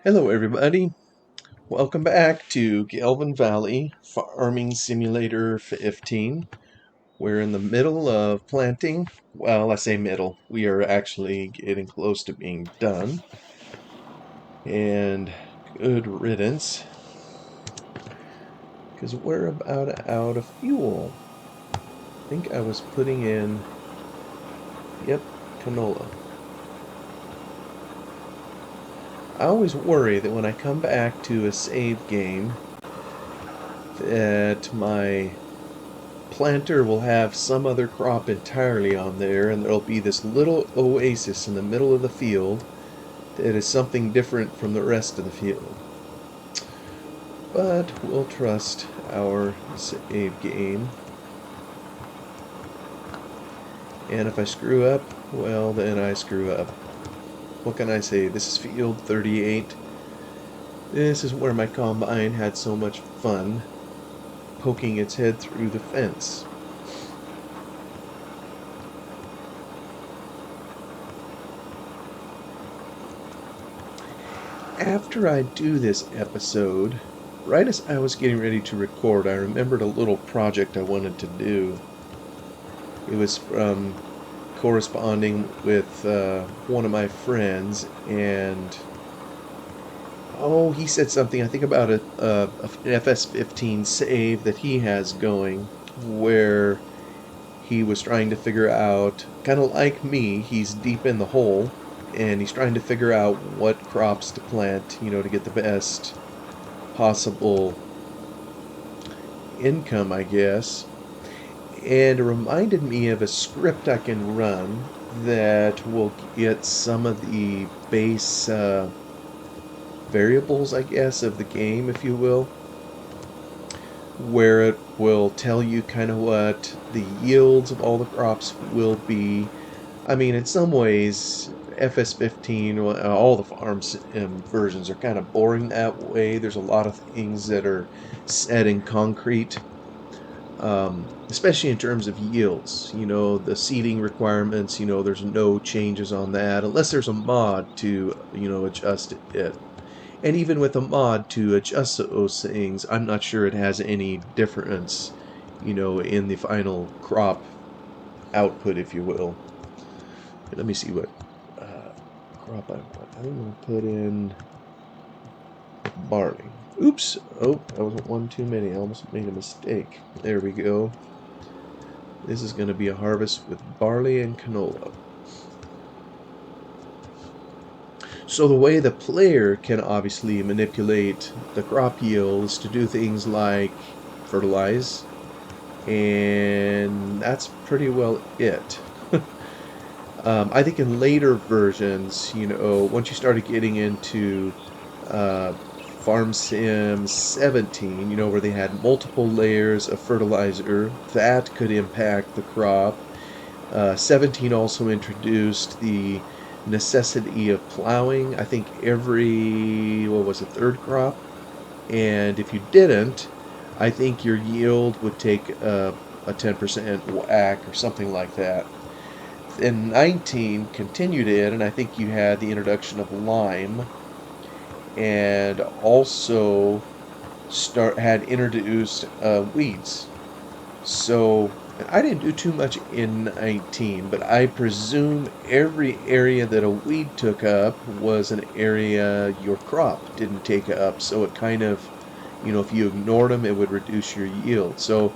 Hello everybody, welcome back to Gelvin Valley Farming Simulator 15. We're in the middle of planting. Well, I say middle, we are actually getting close to being done. And good riddance, because we're about out of fuel. I think I was putting in, yep, canola. I always worry that when I come back to a save game that my planter will have some other crop entirely on there, and there'll be this little oasis in the middle of the field that is something different from the rest of the field. But we'll trust our save game. And if I screw up, well, then I screw up. What can I say? This is field 38. This is where my combine had so much fun poking its head through the fence. After I do this episode, right as I was getting ready to record, I remembered a little project I wanted to do. It was corresponding with one of my friends, and he said something, I think about an FS15 save that he has going, where he was trying to figure out, kind of like me, he's deep in the hole, and he's trying to figure out what crops to plant, to get the best possible income, I guess. And it reminded me of a script I can run that will get some of the base variables, I guess, of the game, if you will, where it will tell you kind of what the yields of all the crops will be. I mean, in some ways, FS15, all the farm versions are kind of boring that way. There's a lot of things that are set in concrete, especially in terms of yields. The seeding requirements, there's no changes on that unless there's a mod to, adjust it. And even with a mod to adjust those things, I'm not sure it has any difference, in the final crop output, if you will. Let me see what crop I want. I'm going to put in barley. Oops! Oh, that was one too many. I almost made a mistake. There we go. This is going to be a harvest with barley and canola. So the way the player can obviously manipulate the crop yields to do things like fertilize, and that's pretty well it. I think in later versions, once you started getting into Farm Sim 17, where they had multiple layers of fertilizer, that could impact the crop. 17 also introduced the necessity of plowing, I think every, third crop? And if you didn't, I think your yield would take a 10% whack or something like that. Then 19 continued it, and I think you had the introduction of lime, and also had introduced weeds. So I didn't do too much in 19, but I presume every area that a weed took up was an area your crop didn't take up. So it kind of, if you ignored them, it would reduce your yield. So,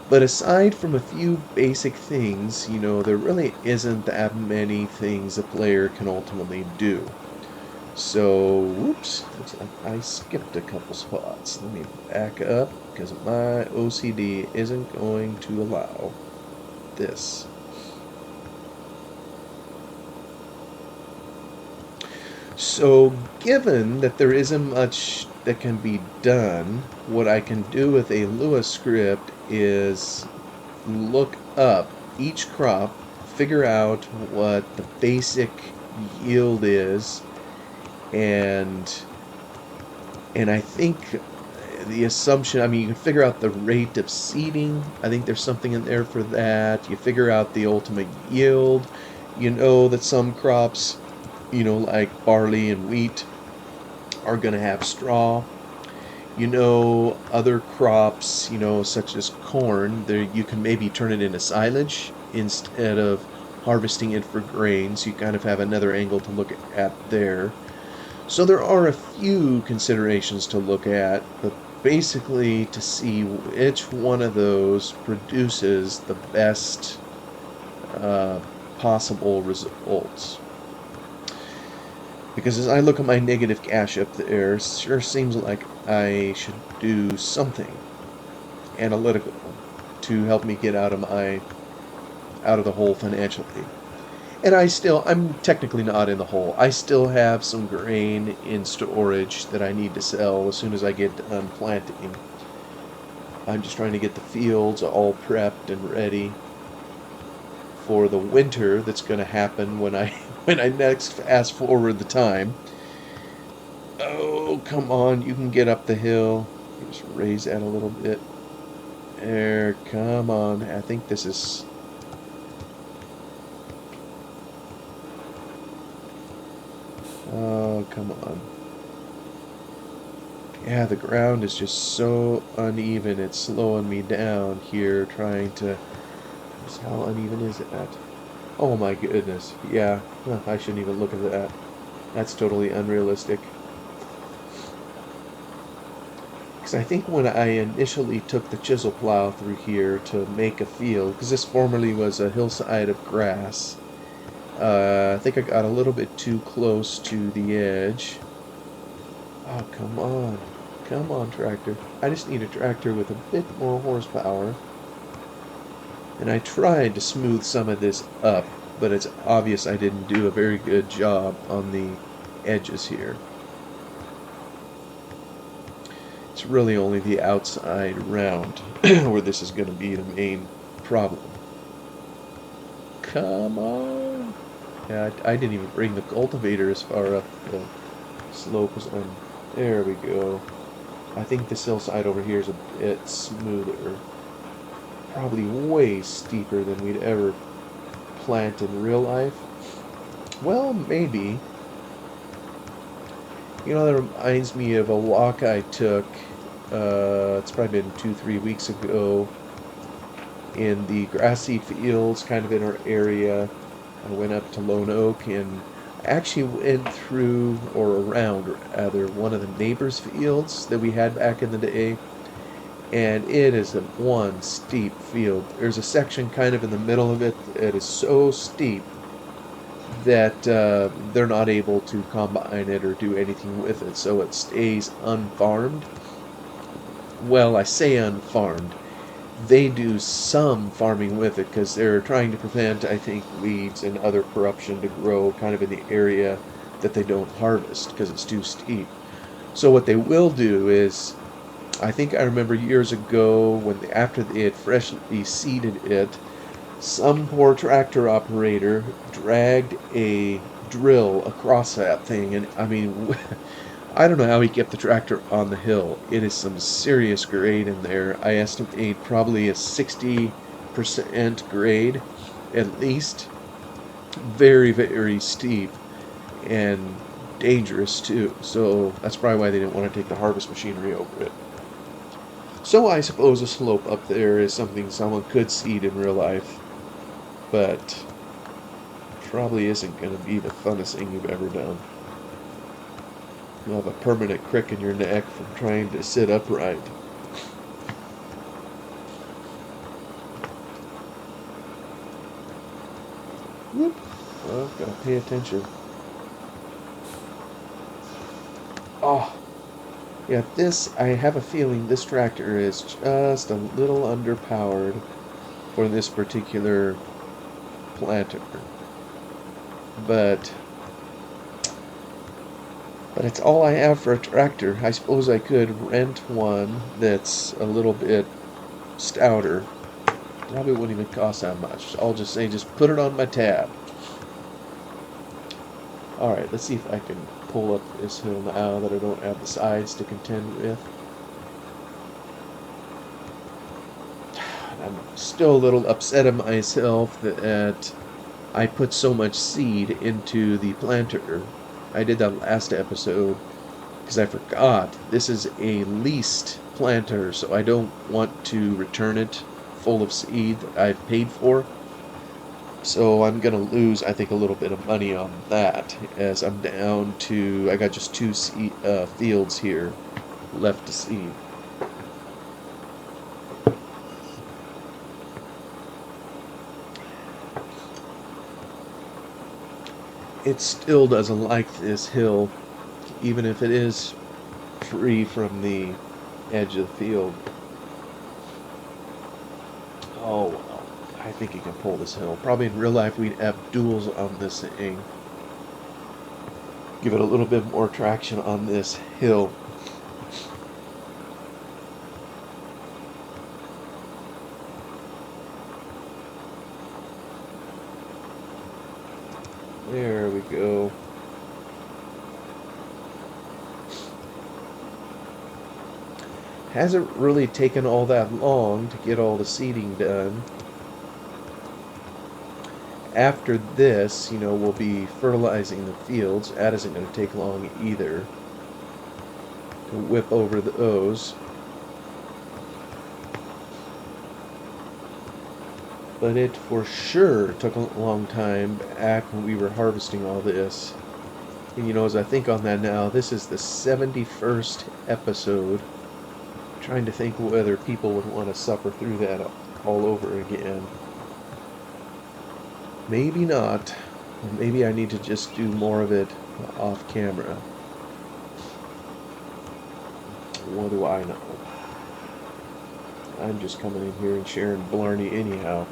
but aside from a few basic things, there really isn't that many things a player can ultimately do. So, whoops, looks like I skipped a couple spots. Let me back up, because my OCD isn't going to allow this. So, given that there isn't much that can be done, what I can do with a Lua script is look up each crop, figure out what the basic yield is, and I think the assumption, I mean, you can figure out the rate of seeding. I think there's something in there for that. You figure out the ultimate yield. You know that some crops, like barley and wheat, are going to have straw. Other crops, such as corn, there you can maybe turn it into silage instead of harvesting it for grain. So you kind of have another angle to look at there. So there are a few considerations to look at, but basically to see which one of those produces the best possible results. Because as I look at my negative cash up there, it sure seems like I should do something analytical to help me get out of the hole financially. And I'm technically not in the hole. I still have some grain in storage that I need to sell as soon as I get done planting. I'm just trying to get the fields all prepped and ready for the winter that's going to happen when I next fast forward the time. Oh, come on, you can get up the hill. Just raise that a little bit. There, come on. I think this is... Oh, come on. Yeah, the ground is just so uneven. It's slowing me down here trying to... How uneven is that? Oh my goodness. Yeah, I shouldn't even look at that. That's totally unrealistic. Because I think when I initially took the chisel plow through here to make a field, because this formerly was a hillside of grass, I think I got a little bit too close to the edge. Oh, come on. Come on, tractor. I just need a tractor with a bit more horsepower. And I tried to smooth some of this up, but it's obvious I didn't do a very good job on the edges here. It's really only the outside round where this is going to be the main problem. Come on! Yeah, I didn't even bring the cultivator as far up the slope as I'm... There we go. I think this hillside over here is a bit smoother. Probably way steeper than we'd ever plant in real life. Well, maybe. That reminds me of a walk I took, it's probably been 2-3 weeks ago, in the grassy fields kind of in our area. I went up to Lone Oak and I actually went through, or around rather, one of the neighbors' fields that we had back in the day. And it is one steep field. There's a section kind of in the middle of it that is so steep that they're not able to combine it or do anything with it, so it stays unfarmed. Well, I say unfarmed. They do some farming with it because they're trying to prevent, I think, weeds and other corruption to grow kind of in the area that they don't harvest because it's too steep. So what they will do is, I think I remember years ago after they had freshly seeded it, some poor tractor operator dragged a drill across that thing, and I mean, I don't know how he kept the tractor on the hill. It is some serious grade in there. I estimate probably a 60% grade, at least. Very, very steep, and dangerous too. So that's probably why they didn't want to take the harvest machinery over it. So I suppose a slope up there is something someone could seed in real life, but probably isn't going to be the funnest thing you've ever done. You'll have a permanent crick in your neck from trying to sit upright. Whoop. Well, gotta pay attention. Oh. Yeah, I have a feeling this tractor is just a little underpowered for this particular planter. But it's all I have for a tractor. I suppose I could rent one that's a little bit stouter. Probably wouldn't even cost that much. I'll just say, just put it on my tab. Alright, let's see if I can pull up this hill now that I don't have the sides to contend with. I'm still a little upset at myself that I put so much seed into the planter. I did that last episode, because I forgot this is a leased planter, so I don't want to return it full of seed that I've paid for. So I'm gonna lose, I think, a little bit of money on that, as I'm down to, I got just two fields here left to seed. It still doesn't like this hill, even if it is free from the edge of the field. Oh, well, I think he can pull this hill. Probably in real life we'd have duels on this thing. Give it a little bit more traction on this hill. There we go. Hasn't really taken all that long to get all the seeding done. After this, we'll be fertilizing the fields. That isn't going to take long either to whip over those. But it for sure took a long time back when we were harvesting all this. And as I think on that now, this is the 71st episode. I'm trying to think whether people would want to suffer through that all over again. Maybe not. Maybe I need to just do more of it off camera. What do I know? I'm just coming in here and sharing blarney anyhow.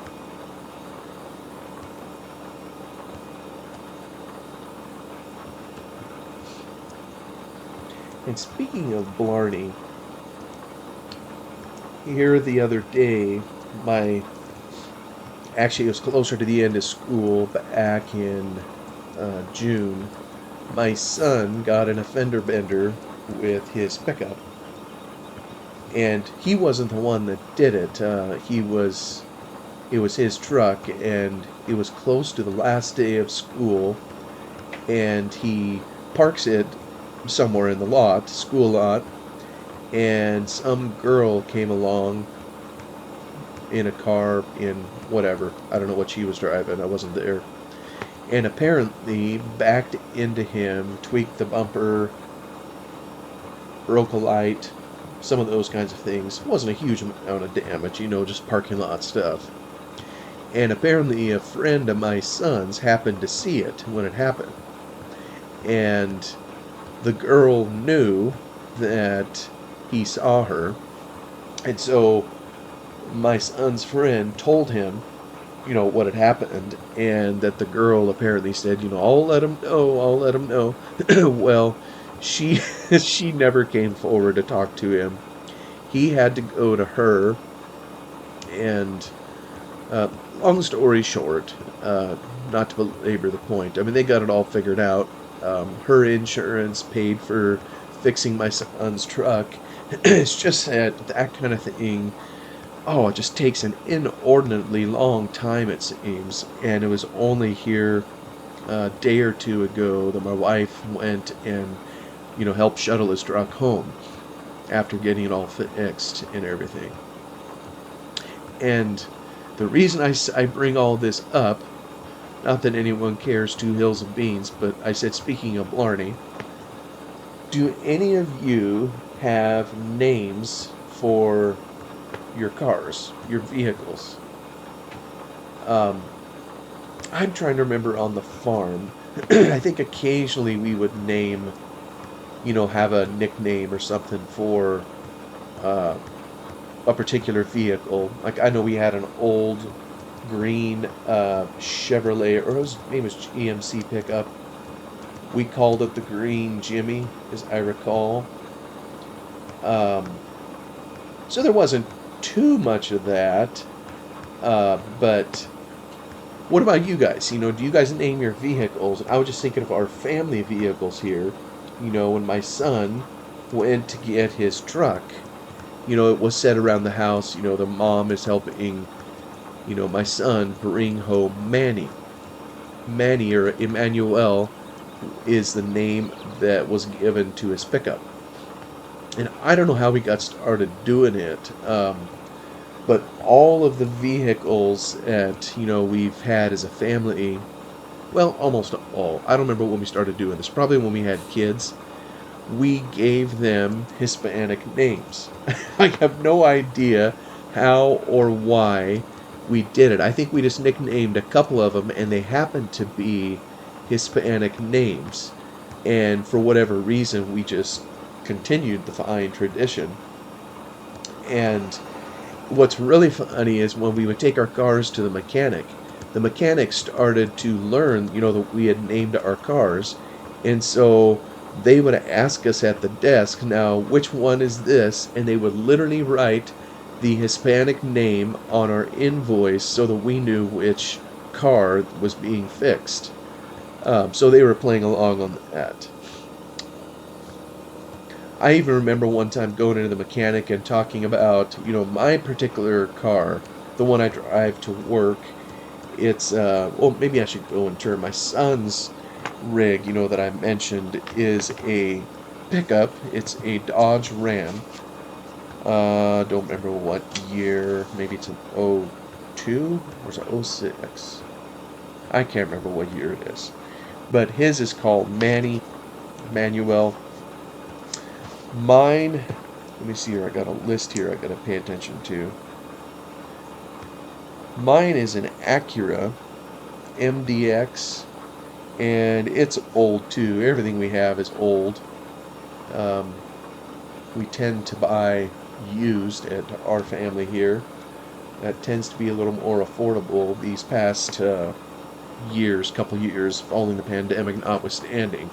And speaking of blarney, here the other day, actually it was closer to the end of school, back in June, my son got in a fender bender with his pickup. And he wasn't the one that did it. It was his truck, and it was close to the last day of school, and he parks it somewhere in the school lot, and some girl came along in a car in whatever. I don't know what she was driving. I wasn't there. And apparently backed into him, tweaked the bumper, broke a light, some of those kinds of things. It wasn't a huge amount of damage, just parking lot stuff. And apparently a friend of my son's happened to see it when it happened. And the girl knew that he saw her. And so my son's friend told him, what had happened, and that the girl apparently said, I'll let him know. Well, she never came forward to talk to him. He had to go to her, and long story short, not to belabor the point, I mean, they got it all figured out. Her insurance paid for fixing my son's truck. It's just that kind of thing, it just takes an inordinately long time, it seems. And it was only here a day or two ago that my wife went and, helped shuttle his truck home after getting it all fixed and everything. And the reason I bring all this up, not that anyone cares 2 hills of beans, but I said, speaking of blarney, do any of you have names for your cars, your vehicles? I'm trying to remember on the farm. I think occasionally we would name, have a nickname or something for a particular vehicle. Like, I know we had an old green Chevrolet, or his name was GMC pickup. We called it the Green Jimmy, as I recall. So there wasn't too much of that. But what about you guys? Do you guys name your vehicles? I was just thinking of our family vehicles here. When my son went to get his truck, it was set around the house. The mom is helping, my son bring home Manny or Emmanuel, is the name that was given to his pickup. And I don't know how we got started doing it, but all of the vehicles that, we've had as a family, well, almost all. I don't remember when we started doing this. Probably when we had kids. We gave them Hispanic names. I have no idea how or why we did it. I think we just nicknamed a couple of them, and they happened to be Hispanic names. And for whatever reason, we just continued the fine tradition. And what's really funny is when we would take our cars to the mechanic started to learn, that we had named our cars. And so they would ask us at the desk, now, which one is this? And they would literally write the Hispanic name on our invoice so that we knew which car was being fixed. So they were playing along on that. I even remember one time going into the mechanic and talking about, my particular car, the one I drive to work. It's, well, maybe I should go and turn my son's rig, that I mentioned, is a pickup. It's a Dodge Ram. Don't remember what year. Maybe it's an '02 or is it '06? I can't remember what year it is. But his is called Manuel. Mine, let me see here, I got a list here I got to pay attention to. Mine is an Acura MDX, and it's old too. Everything we have is old. We tend to buy used at our family here. That tends to be a little more affordable these past couple years, following the pandemic notwithstanding.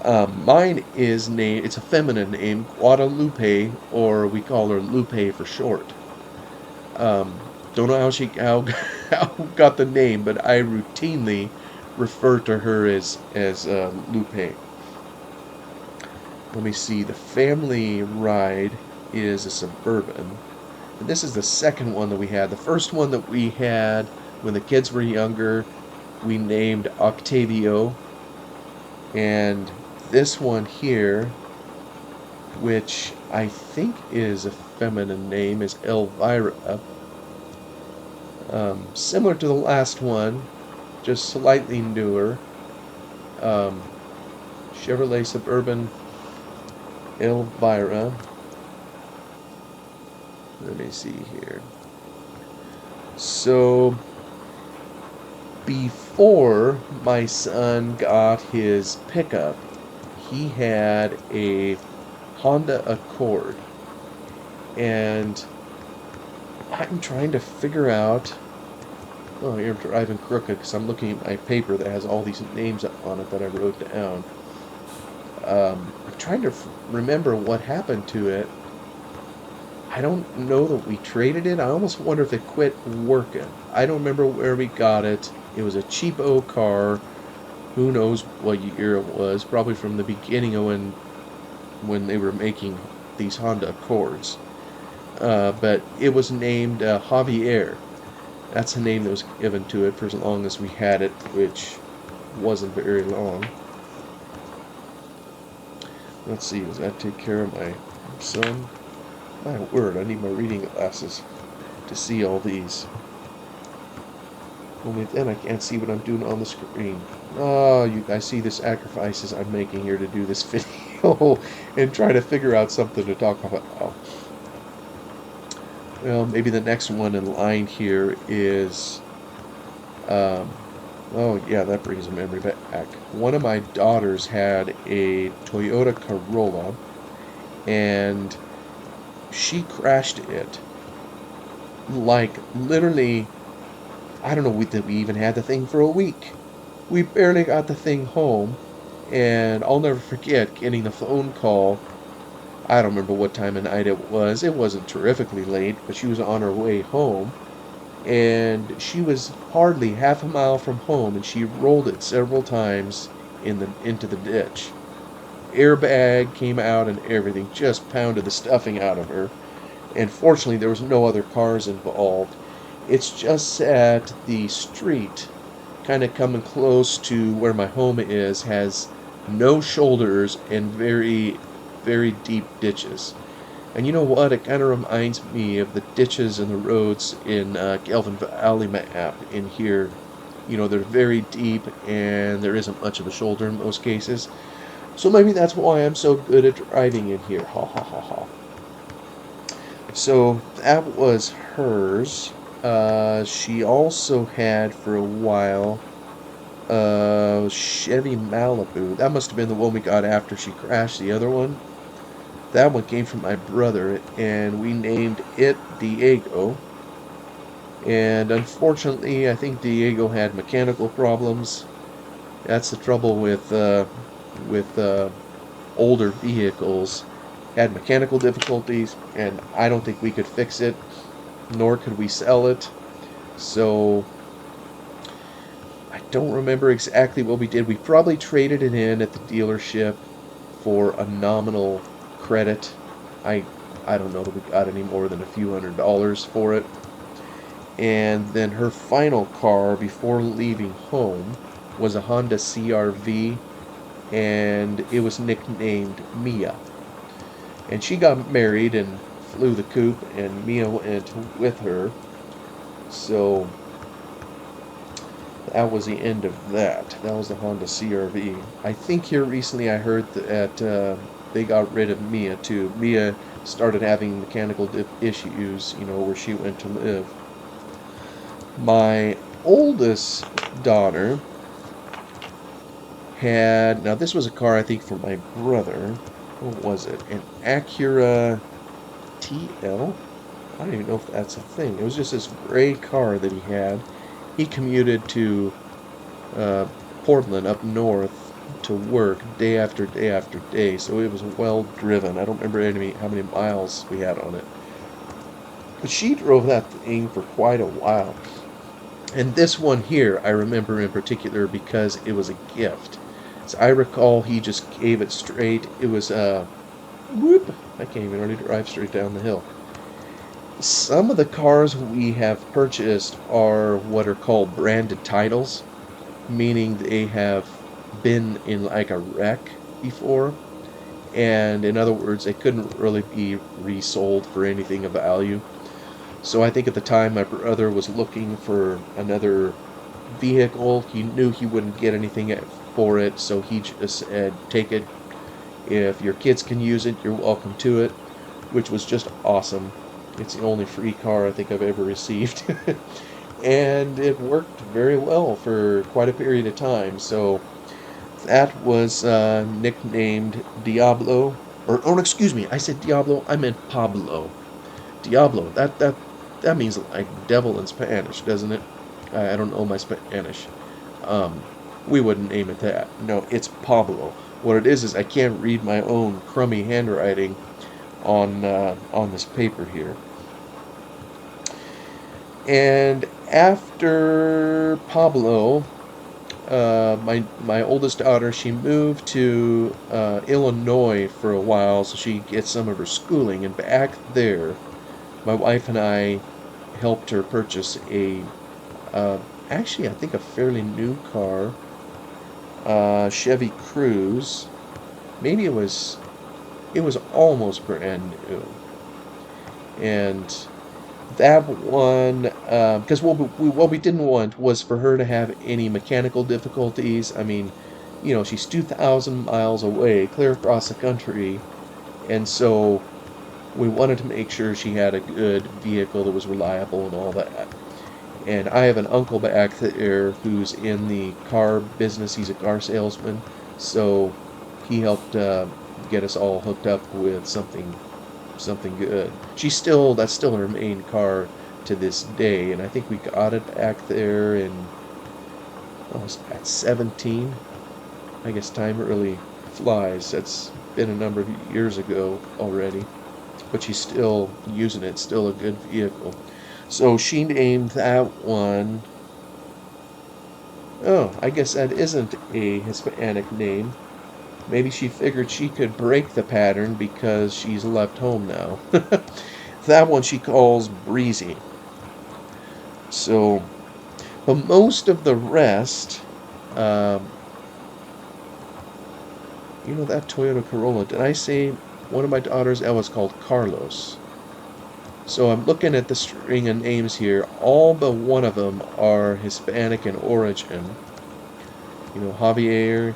Mine is named, it's a feminine name, Guadalupe, or we call her Lupe for short. Don't know how got the name, but I routinely refer to her as Lupe. Let me see, the family ride is a Suburban. And this is the second one that we had. The first one that we had when the kids were younger, we named Octavio. And this one here, which I think is a feminine name, is Elvira. Similar to the last one, just slightly newer. Chevrolet Suburban Elvira. Let me see here. So, before my son got his pickup, he had a Honda Accord. And I'm trying to figure out... Oh, you're driving crooked because I'm looking at my paper that has all these names on it that I wrote down. I'm trying to remember what happened to it. I don't know that we traded it. I almost wonder if it quit working. I don't remember where we got it. It was a cheapo car. Who knows what year it was. Probably from the beginning of when they were making these Honda Accords. But it was named Javier. That's the name that was given to it for as long as we had it, which wasn't very long. Let's see, does that take care of my son? My word, I need my reading glasses to see all these. Only then I can't see what I'm doing on the screen. Oh, you guys see the sacrifices I'm making here to do this video and try to figure out something to talk about. Well, maybe the next one in line here is, oh yeah, that brings a memory back. One of my daughters had a Toyota Corolla, and she crashed it. Like, literally, I don't know that we even had the thing for a week. We barely got the thing home, and I'll never forget getting the phone call. I don't remember what time of night it was. It wasn't terrifically late, but she was on her way home, and she was hardly half a mile from home, and she rolled it several times into the ditch. Airbag came out and everything, just pounded the stuffing out of her. And fortunately, there was no other cars involved. It's just that the street kind of coming close to where my home is, has no shoulders and very, very deep ditches. And you know what? It kind of reminds me of the ditches and the roads in Gelvin Valley map in here. You know, they're very deep and there isn't much of a shoulder in most cases. So maybe that's why I'm so good at driving in here. Ha ha ha ha. So that was hers. She also had for a while Chevy Malibu. That must have been the one we got after she crashed the other one. That one came from my brother, and we named it Diego. And unfortunately, I think Diego had mechanical problems. That's the trouble with older vehicles. Had mechanical difficulties, and I don't think we could fix it, nor could we sell it. So I don't remember exactly what we did. We probably traded it in at the dealership for a nominal credit. I don't know that we got any more than a few $100s for it. And then her final car before leaving home was a Honda CR-V, and it was nicknamed Mia. And she got married and flew the coop, and Mia went with her. So that was the end of that. That was the Honda CR-V. I think here recently I heard that they got rid of Mia too. Mia started having mechanical issues, you know, where she went to live. My oldest daughter had, now this was a car I think for my brother. What was it? An Acura TL? I don't even know if that's a thing. It was just this gray car that he had. He commuted to Portland up north to work day after day after day, so it was well driven. I don't remember how many miles we had on it. But she drove that thing for quite a while. And this one here, I remember in particular because it was a gift. As I recall, he just gave it straight. It was whoop! I can't even really drive straight down the hill. Some of the cars we have purchased are what are called branded titles, meaning they have been in like a wreck before, and in other words, they couldn't really be resold for anything of value. So I think at the time my brother was looking for another vehicle. He knew he wouldn't get anything for it, so he just said, take it. If your kids can use it, you're welcome to it, which was just awesome. It's the only free car I think I've ever received. And it worked very well for quite a period of time. So that was nicknamed Diablo. Or, oh, excuse me, I said Diablo, I meant Pablo. Diablo, that means like devil in Spanish, doesn't it? I don't know my Spanish. We wouldn't name it that. No, it's Pablo. What it is I can't read my own crummy handwriting on this paper here. And after Pablo, my oldest daughter, she moved to Illinois for a while so she could get some of her schooling. And back there, my wife and I helped her purchase actually I think a fairly new car, Chevy Cruze. Maybe it was almost brand new. And that one, because what we didn't want was for her to have any mechanical difficulties. I mean, you know, she's 2,000 miles away, clear across the country, and so we wanted to make sure she had a good vehicle that was reliable and all that. And I have an uncle back there who's in the car business. He's a car salesman, so he helped get us all hooked up with something good. That's still her main car to this day, and I think we got it back there in, at 17. I guess time really flies. That's been a number of years ago already, but she's still using it. Still a good vehicle. So she named that one. Oh, I guess that isn't a Hispanic name. Maybe she figured she could break the pattern because she's left home now. That one she calls Breezy. So But most of the rest, um, that Toyota Corolla, did I say one of my daughters, that was called Carlos? So I'm looking at the string of names here. All but one of them are Hispanic in origin. Javier,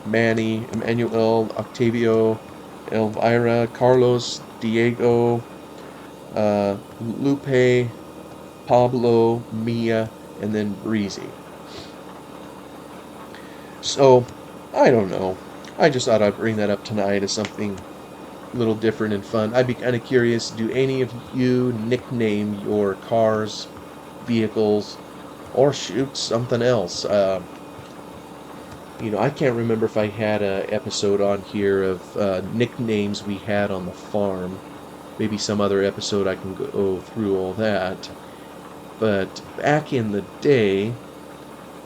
Manny, Emmanuel, Octavio, Elvira, Carlos, Diego, Lupe, Pablo, Mia, and then Breezy. So, I don't know. I just thought I'd bring that up tonight as something a little different and fun. I'd be kind of curious, do any of you nickname your cars, vehicles, or shoot, something else? I can't remember if I had a episode on here of nicknames we had on the farm. Maybe some other episode I can go through all that. But back in the day,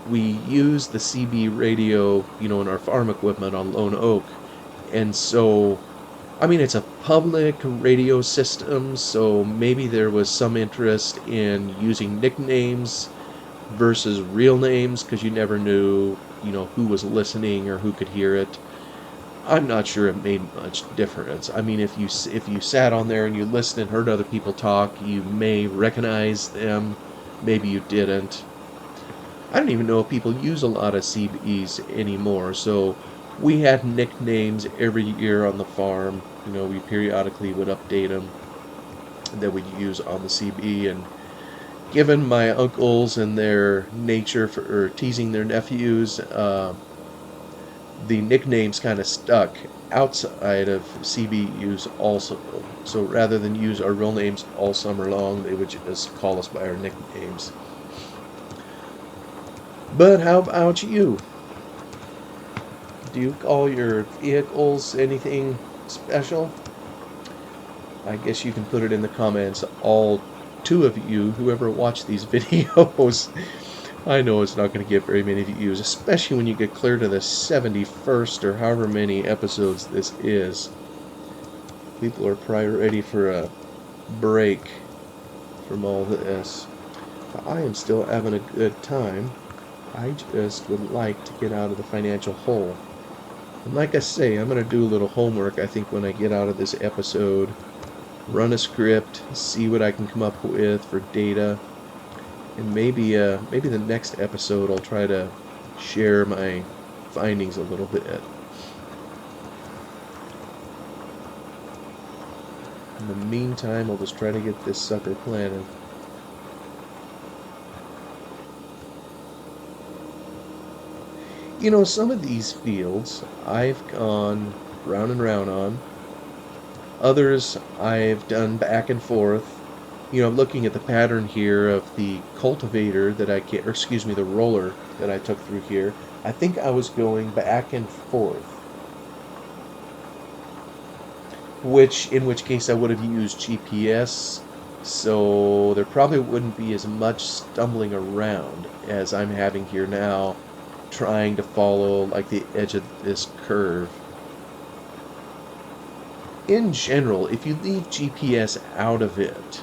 we used the CB radio, in our farm equipment on Lone Oak. And so, it's a public radio system, so maybe there was some interest in using nicknames versus real names, because you never knew, who was listening or who could hear it. I'm not sure it made much difference. If you sat on there and you listened and heard other people talk, you may recognize them, maybe you didn't. I don't even know if people use a lot of CBs anymore, so we had nicknames every year on the farm. We periodically would update them that we'd use on the CB, and given my uncles and their nature for teasing their nephews, the nicknames kind of stuck outside of CB use also. So rather than use our real names all summer long, they would just call us by our nicknames. But how about you? Do you call your vehicles anything special? I guess you can put it in the comments, all two of you, whoever watched these videos. I know it's not going to get very many views, especially when you get clear to the 71st or however many episodes this is. People are probably ready for a break from all this. But I am still having a good time. I just would like to get out of the financial hole. And like I say, I'm going to do a little homework, I think, when I get out of this episode. Run a script, see what I can come up with for data. And maybe the next episode I'll try to share my findings a little bit. In the meantime, I'll just try to get this sucker planted. Some of these fields I've gone round and round on. Others I've done back and forth. I'm looking at the pattern here of the cultivator that the roller that I took through here. I think I was going back and forth. In which case I would have used GPS, so there probably wouldn't be as much stumbling around as I'm having here now, trying to follow like the edge of this curve. In general, if you leave GPS out of it,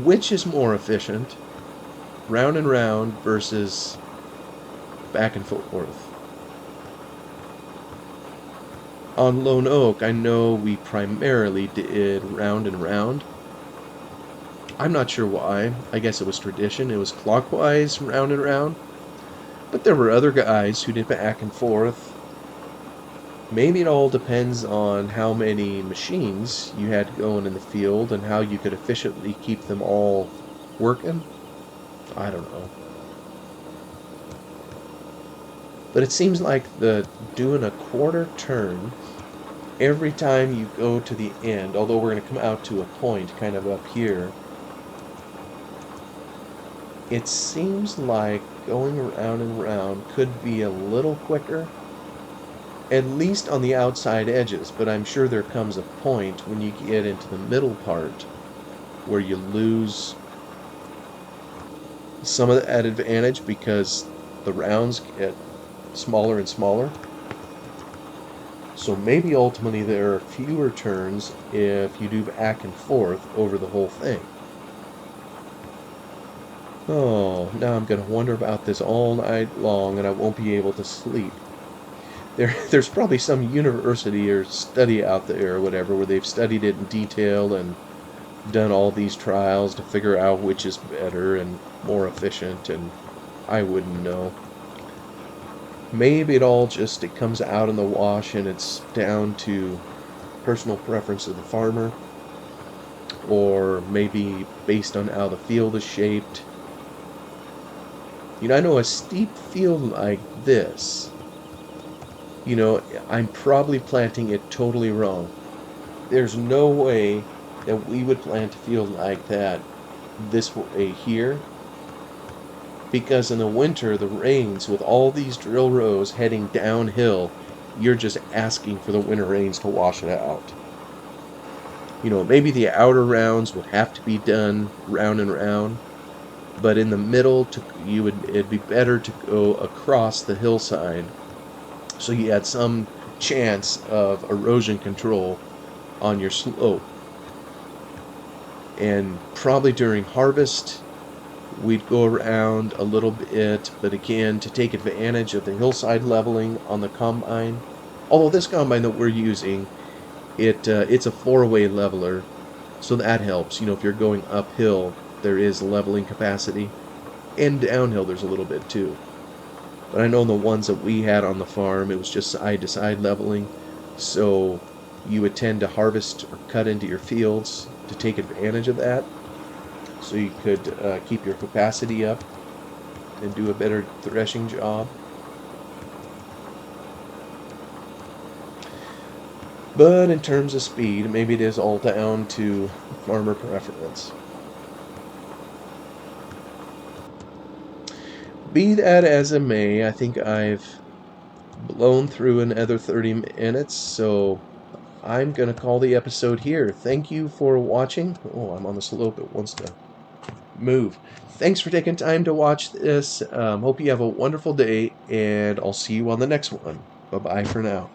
which is more efficient, round and round versus back and forth? On Lone Oak, I know we primarily did round and round. I'm not sure why. I guess it was tradition. It was clockwise, round and round. But there were other guys who did back and forth. Maybe it all depends on how many machines you had going in the field and how you could efficiently keep them all working. I don't know. But it seems like doing a quarter turn every time you go to the end, although we're going to come out to a point kind of up here, it seems like going around and around could be a little quicker, at least on the outside edges, but I'm sure there comes a point when you get into the middle part where you lose some of that advantage because the rounds get smaller and smaller. So maybe ultimately there are fewer turns if you do back and forth over the whole thing. Oh, now I'm going to wonder about this all night long and I won't be able to sleep. There's probably some university or study out there or whatever where they've studied it in detail and done all these trials to figure out which is better and more efficient, and I wouldn't know. Maybe it comes out in the wash and it's down to personal preference of the farmer, or maybe based on how the field is shaped. I know a steep field like this, I'm probably planting it totally wrong. There's no way that we would plant a field like that this way here, because in the winter, the rains, with all these drill rows heading downhill, you're just asking for the winter rains to wash it out. Maybe the outer rounds would have to be done round and round, but in the middle, it'd be better to go across the hillside, so you had some chance of erosion control on your slope. And probably during harvest, we'd go around a little bit, but again, to take advantage of the hillside leveling on the combine. Although this combine that we're using, it's a four-way leveler, so that helps. If you're going uphill, there is leveling capacity, and downhill there's a little bit too. But I know the ones that we had on the farm, it was just side-to-side leveling, so you would tend to harvest or cut into your fields to take advantage of that, so you could keep your capacity up and do a better threshing job. But in terms of speed, maybe it is all down to farmer preference. Be that as it may, I think I've blown through another 30 minutes, so I'm going to call the episode here. Thank you for watching. Oh, I'm on the slope. It wants to move. Thanks for taking time to watch this. Hope you have a wonderful day, and I'll see you on the next one. Bye-bye for now.